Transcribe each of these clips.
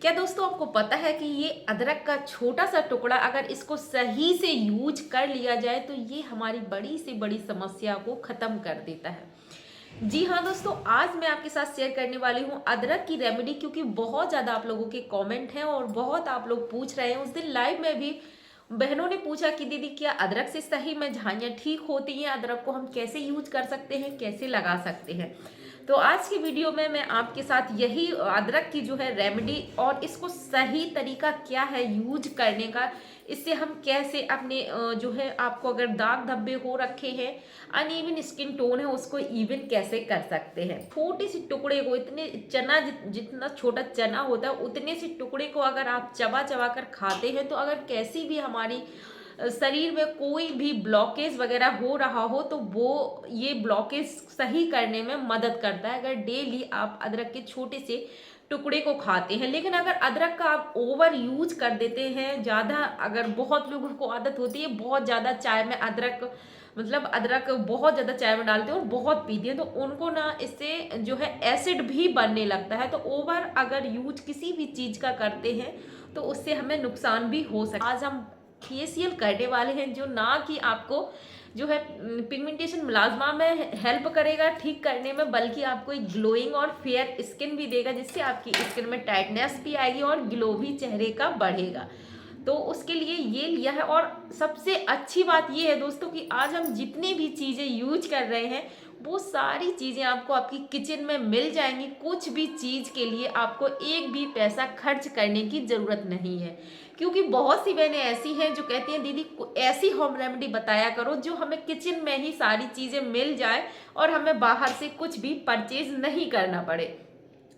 क्या दोस्तों आपको पता है कि ये अदरक का छोटा सा टुकड़ा अगर इसको सही से यूज कर लिया जाए तो ये हमारी बड़ी से बड़ी समस्या को खत्म कर देता है। जी हाँ दोस्तों, आज मैं आपके साथ शेयर करने वाली हूँ अदरक की रेमेडी, क्योंकि बहुत ज़्यादा आप लोगों के कमेंट हैं और बहुत आप लोग पूछ रहे हैं। उस दिन लाइव में भी बहनों ने पूछा कि दीदी क्या अदरक से सही में झाइयाँ ठीक होती हैं, अदरक को हम कैसे यूज कर सकते हैं, कैसे लगा सकते हैं। तो आज की वीडियो में मैं आपके साथ यही अदरक की जो है रेमेडी और इसको सही तरीका क्या है यूज करने का, इससे हम कैसे अपने जो है आपको अगर दाग धब्बे हो रखे हैं, अनइवन स्किन टोन है, उसको इवन कैसे कर सकते हैं। छोटे से टुकड़े को, इतने चना जितना छोटा चना होता है उतने से टुकड़े को अगर आप चबा चबा कर खाते हैं तो अगर कैसी भी हमारी शरीर में कोई भी ब्लॉकेज वगैरह हो रहा हो तो वो ये ब्लॉकेज सही करने में मदद करता है अगर डेली आप अदरक के छोटे से टुकड़े को खाते हैं। लेकिन अगर अदरक का आप ओवर यूज कर देते हैं, ज़्यादा, अगर बहुत लोगों को आदत होती है बहुत ज़्यादा चाय में अदरक, मतलब अदरक बहुत ज़्यादा चाय में डालते हैं और बहुत पीते हैं, तो उनको ना इससे जो है एसिड भी बनने लगता है। तो ओवर अगर यूज किसी भी चीज़ का करते हैं तो उससे हमें नुकसान भी हो सकता है। आज हम फेशियल करने वाले हैं जो ना कि आपको जो है पिगमेंटेशन मुलाजमा में हेल्प करेगा ठीक करने में, बल्कि आपको एक ग्लोइंग और फेयर स्किन भी देगा, जिससे आपकी स्किन में टाइटनेस भी आएगी और ग्लो भी चेहरे का बढ़ेगा। तो उसके लिए ये लिया है। और सबसे अच्छी बात ये है दोस्तों कि आज हम जितनी भी चीज़ें यूज कर रहे हैं वो सारी चीज़ें आपको आपकी किचन में मिल जाएंगी। कुछ भी चीज़ के लिए आपको एक भी पैसा खर्च करने की ज़रूरत नहीं है, क्योंकि बहुत सी बहनें ऐसी हैं जो कहती हैं दीदी ऐसी होम रेमेडी बताया करो जो हमें किचन में ही सारी चीज़ें मिल जाए और हमें बाहर से कुछ भी परचेज नहीं करना पड़े।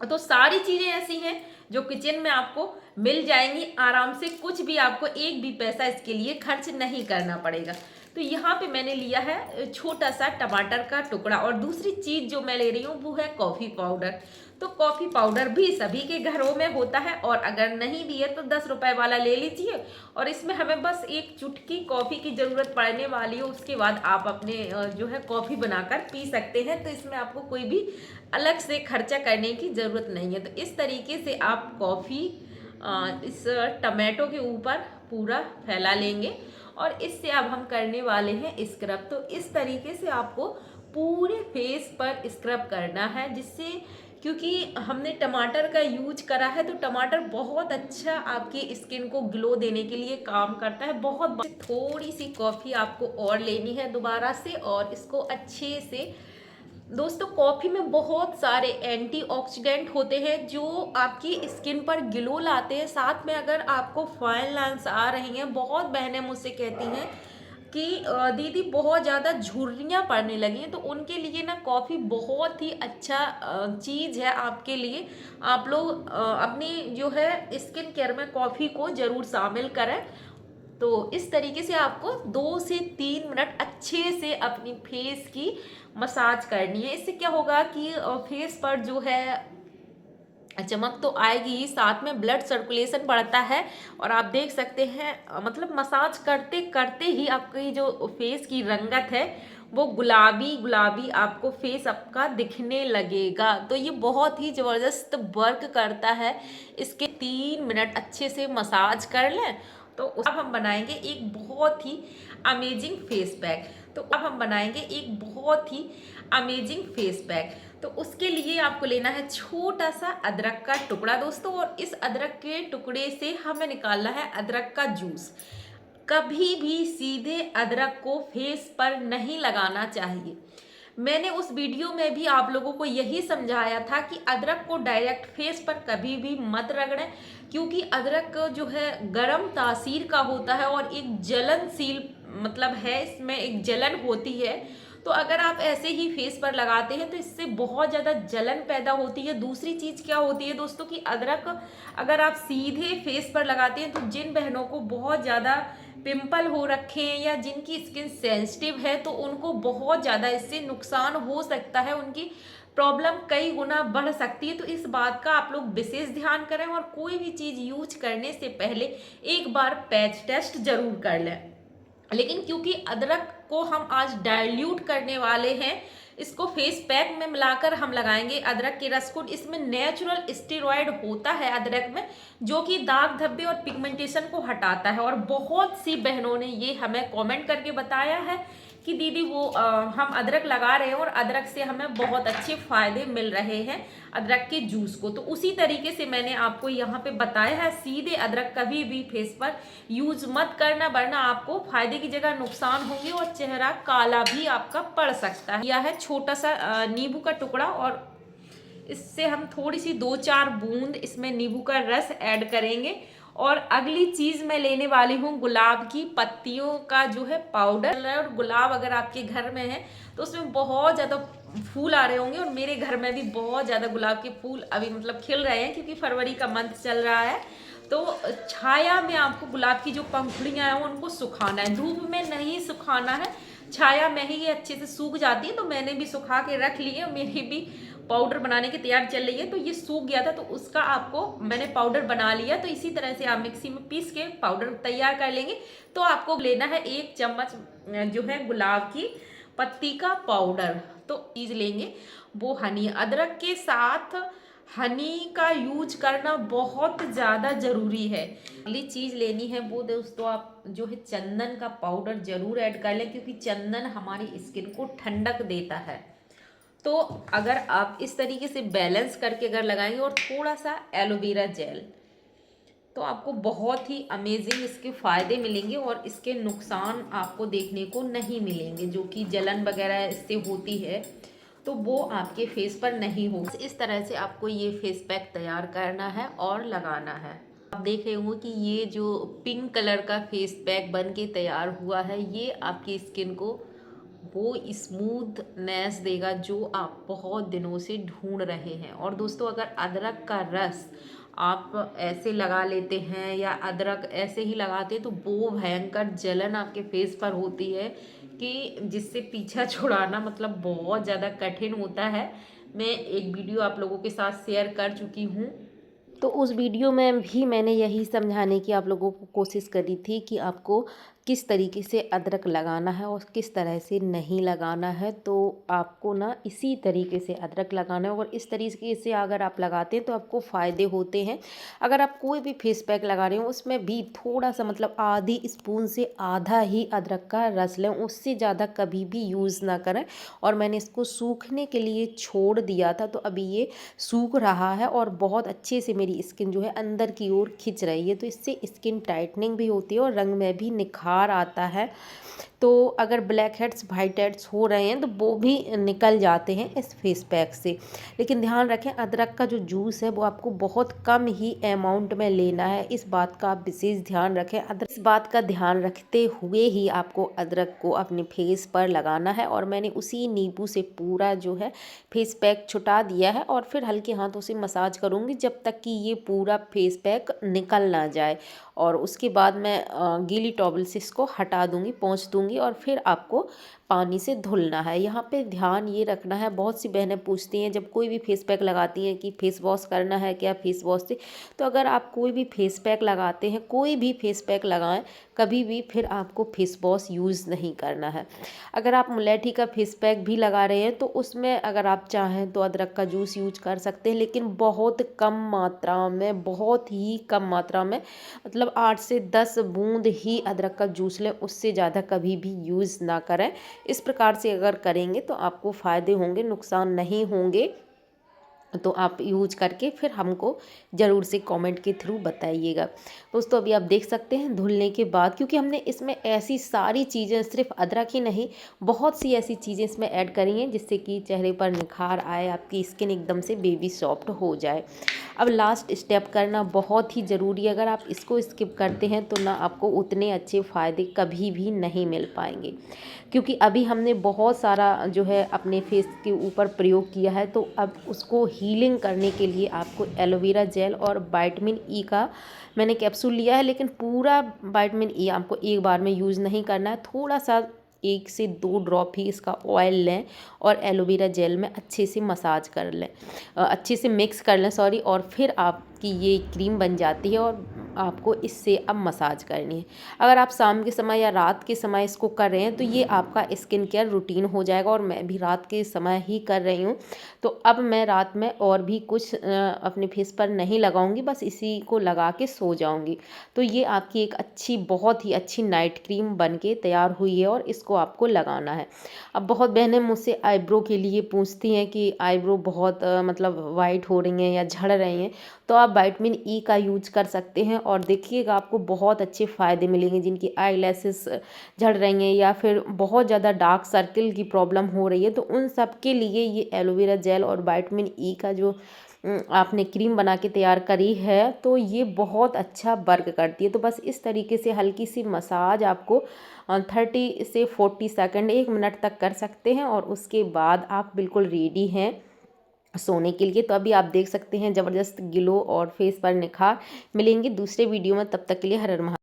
तो सारी चीज़ें ऐसी हैं जो किचन में आपको मिल जाएंगी आराम से, कुछ भी आपको एक भी पैसा इसके लिए खर्च नहीं करना पड़ेगा। तो यहाँ पे मैंने लिया है छोटा सा टमाटर का टुकड़ा, और दूसरी चीज़ जो मैं ले रही हूँ वो है कॉफ़ी पाउडर। तो कॉफ़ी पाउडर भी सभी के घरों में होता है, और अगर नहीं भी है तो 10 रुपए वाला ले लीजिए। और इसमें हमें बस एक चुटकी कॉफ़ी की ज़रूरत पड़ने वाली है, उसके बाद आप अपने जो है कॉफ़ी बनाकर पी सकते हैं। तो इसमें आपको कोई भी अलग से खर्चा करने की ज़रूरत नहीं है। तो इस तरीके से आप कॉफ़ी इस टमाटो के ऊपर पूरा फैला लेंगे और इससे अब हम करने वाले हैं स्क्रब। तो इस तरीके से आपको पूरे फेस पर स्क्रब करना है, जिससे, क्योंकि हमने टमाटर का यूज करा है तो टमाटर बहुत अच्छा आपकी स्किन को ग्लो देने के लिए काम करता है। बहुत थोड़ी सी कॉफ़ी आपको और लेनी है दोबारा से, और इसको अच्छे से, दोस्तों कॉफ़ी में बहुत सारे एंटीऑक्सीडेंट होते हैं जो आपकी स्किन पर ग्लो लाते हैं। साथ में अगर आपको फाइन लाइंस आ रही हैं, बहुत बहनें मुझसे कहती हैं कि दीदी बहुत ज़्यादा झुर्रियाँ पड़ने लगी हैं, तो उनके लिए ना कॉफ़ी बहुत ही अच्छा चीज़ है आपके लिए। आप लोग अपनी जो है स्किन केयर में कॉफ़ी को ज़रूर शामिल करें। तो इस तरीके से आपको 2 से 3 मिनट अच्छे से अपनी फेस की मसाज करनी है। इससे क्या होगा कि फेस पर जो है चमक तो आएगी ही, साथ में ब्लड सर्कुलेशन बढ़ता है। और आप देख सकते हैं मतलब मसाज करते करते ही आपकी जो फेस की रंगत है वो गुलाबी गुलाबी आपको फेस आपका दिखने लगेगा। तो ये बहुत ही ज़बरदस्त वर्क करता है। इसके 3 मिनट अच्छे से मसाज कर लें तो अब हम बनाएंगे एक बहुत ही अमेजिंग फेस पैक। तो अब हम बनाएंगे एक बहुत ही अमेजिंग फेस पैक। तो उसके लिए आपको लेना है छोटा सा अदरक का टुकड़ा दोस्तों, और इस अदरक के टुकड़े से हमें निकालना है अदरक का जूस। कभी भी सीधे अदरक को फेस पर नहीं लगाना चाहिए। मैंने उस वीडियो में भी आप लोगों को यही समझाया था कि अदरक को डायरेक्ट फेस पर कभी भी मत रगड़ें, क्योंकि अदरक जो है गर्म तासीर का होता है और एक जलनशील मतलब है, इसमें एक जलन होती है। तो अगर आप ऐसे ही फेस पर लगाते हैं तो इससे बहुत ज़्यादा जलन पैदा होती है। दूसरी चीज़ क्या होती है दोस्तों कि अदरक अगर आप सीधे फेस पर लगाते हैं तो जिन बहनों को बहुत ज़्यादा पिंपल हो रखे हैं या जिनकी स्किन सेंसिटिव है तो उनको बहुत ज़्यादा इससे नुकसान हो सकता है, उनकी प्रॉब्लम कई गुना बढ़ सकती है। तो इस बात का आप लोग विशेष ध्यान करें और कोई भी चीज़ यूज करने से पहले एक बार पैच टेस्ट जरूर कर लें। लेकिन क्योंकि अदरक को हम आज डाइल्यूट करने वाले हैं इसको फेस पैक में मिलाकर हम लगाएंगे अदरक के रस को। इसमें नेचुरल स्टेरॉयड होता है अदरक में, जो कि दाग धब्बे और पिगमेंटेशन को हटाता है। और बहुत सी बहनों ने ये हमें कमेंट करके बताया है कि दीदी वो हम अदरक लगा रहे हैं और अदरक से हमें बहुत अच्छे फायदे मिल रहे हैं अदरक के जूस को। तो उसी तरीके से मैंने आपको यहाँ पे बताया है, सीधे अदरक कभी भी फेस पर यूज मत करना, वरना आपको फायदे की जगह नुकसान होंगे और चेहरा काला भी आपका पड़ सकता है। यह है छोटा सा नींबू का टुकड़ा, और इससे हम थोड़ी सी 2-4 बूंद इसमें नींबू का रस ऐड करेंगे। और अगली चीज मैं लेने वाली हूँ गुलाब की पत्तियों का जो है पाउडर। और गुलाब अगर आपके घर में है तो उसमें बहुत ज़्यादा फूल आ रहे होंगे, और मेरे घर में भी बहुत ज़्यादा गुलाब के फूल अभी मतलब खिल रहे हैं, क्योंकि फरवरी का मंथ चल रहा है। तो छाया में आपको गुलाब की जो पंखुड़ियाँ हैं उनको सुखाना है, धूप में नहीं सुखाना है, छाया में ही ये अच्छे से सूख जाती है। तो मैंने भी सुखा के रख लिए, मेरी भी पाउडर बनाने की तैयारी चल रही है। तो ये सूख गया था तो उसका आपको मैंने पाउडर बना लिया। तो इसी तरह से आप मिक्सी में पीस के पाउडर तैयार कर लेंगे। तो आपको लेना है 1 चम्मच जो है गुलाब की पत्ती का पाउडर। तो चीज लेंगे वो हनी। अदरक के साथ हनी का यूज करना बहुत ज़्यादा ज़रूरी है। अगली चीज़ लेनी है वो दोस्तों आप जो है चंदन का पाउडर ज़रूर ऐड कर लें, क्योंकि चंदन हमारी स्किन को ठंडक देता है। तो अगर आप इस तरीके से बैलेंस करके अगर लगाएंगे और थोड़ा सा एलोवेरा जेल, तो आपको बहुत ही अमेजिंग इसके फ़ायदे मिलेंगे और इसके नुकसान आपको देखने को नहीं मिलेंगे। जो कि जलन वगैरह इससे होती है तो वो आपके फेस पर नहीं हो। इस तरह से आपको ये फेस पैक तैयार करना है और लगाना है। आप देख रहे हो कि ये जो पिंक कलर का फेस पैक बन के तैयार हुआ है, ये आपकी स्किन को वो स्मूथनेस देगा जो आप बहुत दिनों से ढूंढ रहे हैं। और दोस्तों अगर अदरक का रस आप ऐसे लगा लेते हैं या अदरक ऐसे ही लगाते हैं तो वो भयंकर जलन आपके फेस पर होती है कि जिससे पीछा छुड़ाना मतलब बहुत ज़्यादा कठिन होता है। मैं एक वीडियो आप लोगों के साथ शेयर कर चुकी हूँ, तो उस वीडियो में भी मैंने यही समझाने की आप लोगों को कोशिश करी थी कि आपको किस तरीके से अदरक लगाना है और किस तरह से नहीं लगाना है। तो आपको ना इसी तरीके से अदरक लगाना है, और इस तरीके से अगर आप लगाते हैं तो आपको फ़ायदे होते हैं। अगर आप कोई भी फेस पैक लगा रहे हो उसमें भी थोड़ा सा मतलब आधी स्पून से आधा ही अदरक का रस लें, उससे ज़्यादा कभी भी यूज़ ना करें। और मैंने इसको सूखने के लिए छोड़ दिया था, तो अभी ये सूख रहा है और बहुत अच्छे से मेरी स्किन जो है अंदर की ओर खिंच रही है। तो इससे स्किन टाइटनिंग भी होती है और रंग में भी निखार आता है। तो अगर ब्लैक हेड्स वाइट हेड्स हो रहे हैं तो वो भी निकल जाते हैं इस फेस पैक से। लेकिन ध्यान रखें अदरक का जो जूस है वो आपको बहुत कम ही अमाउंट में लेना है, इस बात का आप विशेष ध्यान रखें। इस बात का ध्यान रखते हुए ही आपको अदरक को अपने फेस पर लगाना है। और मैंने उसी नींबू से पूरा जो है फेस पैक छुटा दिया है और फिर हल्के हाथों से मसाज करूँगी जब तक कि ये पूरा फेस पैक निकल ना जाए। और उसके बाद मैं गीली टॉवल से इसको हटा दूँगी, पोंछ दूँगी और फिर आपको पानी से धुलना है। यहाँ पे ध्यान ये रखना है, बहुत सी बहनें पूछती हैं जब कोई भी फेस पैक लगाती हैं कि फेस वॉश करना है क्या फेस वॉश से। तो अगर आप कोई भी फेस पैक लगाते हैं, कोई भी फेस पैक लगाएं, कभी भी फिर आपको फेस वॉश यूज़ नहीं करना है। अगर आप मुलेठी का फेस पैक भी लगा रहे हैं तो उसमें अगर आप चाहें तो अदरक का जूस यूज कर सकते हैं, लेकिन बहुत कम मात्रा में, बहुत ही कम मात्रा में, मतलब 8 से 10 बूंद ही अदरक का जूस लें, उससे ज़्यादा कभी भी यूज़ ना करें। इस प्रकार से अगर करेंगे तो आपको फ़ायदे होंगे, नुकसान नहीं होंगे। तो आप यूज करके फिर हमको ज़रूर से कमेंट के थ्रू बताइएगा। दोस्तों अभी आप देख सकते हैं धुलने के बाद, क्योंकि हमने इसमें ऐसी सारी चीज़ें, सिर्फ अदरक ही नहीं बहुत सी ऐसी चीज़ें इसमें ऐड करी हैं जिससे कि चेहरे पर निखार आए, आपकी स्किन एकदम से बेबी सॉफ्ट हो जाए। अब लास्ट स्टेप करना बहुत ही ज़रूरी है, अगर आप इसको स्किप करते हैं तो ना आपको उतने अच्छे फ़ायदे कभी भी नहीं मिल पाएंगे। क्योंकि अभी हमने बहुत सारा जो है अपने फेस के ऊपर प्रयोग किया है, तो अब उसको हीलिंग करने के लिए आपको एलोवेरा जेल और विटामिन ई का मैंने कैप्सूल लिया है। लेकिन पूरा विटामिन ई आपको एक बार में यूज़ नहीं करना है, थोड़ा सा 1 से 2 ड्रॉप ही इसका ऑयल लें और एलोवेरा जेल में अच्छे से मसाज कर लें, अच्छे से मिक्स कर लें और फिर आपकी ये क्रीम बन जाती है। और आपको इससे अब मसाज करनी है। अगर आप शाम के समय या रात के समय इसको कर रहे हैं तो ये आपका स्किन केयर रूटीन हो जाएगा, और मैं भी रात के समय ही कर रही हूँ। तो अब मैं रात में और भी कुछ अपने फेस पर नहीं लगाऊंगी, बस इसी को लगा के सो जाऊंगी। तो ये आपकी एक अच्छी, बहुत ही अच्छी नाइट क्रीम बन के तैयार हुई है, और इसको आपको लगाना है। अब बहुत बहनें मुझसे आईब्रो के लिए पूछती हैं कि आईब्रो बहुत मतलब वाइट हो रही हैं या झड़ रही हैं, तो आप विटामिन ई का यूज कर सकते हैं, और देखिएगा आपको बहुत अच्छे फ़ायदे मिलेंगे। जिनकी आई लैसेस झड़ रही हैं या फिर बहुत ज़्यादा डार्क सर्किल की प्रॉब्लम हो रही है, तो उन सब के लिए ये एलोवेरा जेल और विटामिन ई का जो आपने क्रीम बना के तैयार करी है, तो ये बहुत अच्छा वर्क करती है। तो बस इस तरीके से हल्की सी मसाज आपको 30 से 40 सेकंड, 1 मिनट तक कर सकते हैं, और उसके बाद आप बिल्कुल रेडी हैं सोने के लिए। तो अभी आप देख सकते हैं ज़बरदस्त ग्लो और फेस पर निखार मिलेंगे दूसरे वीडियो में। तब तक के लिए हर हर महादेव।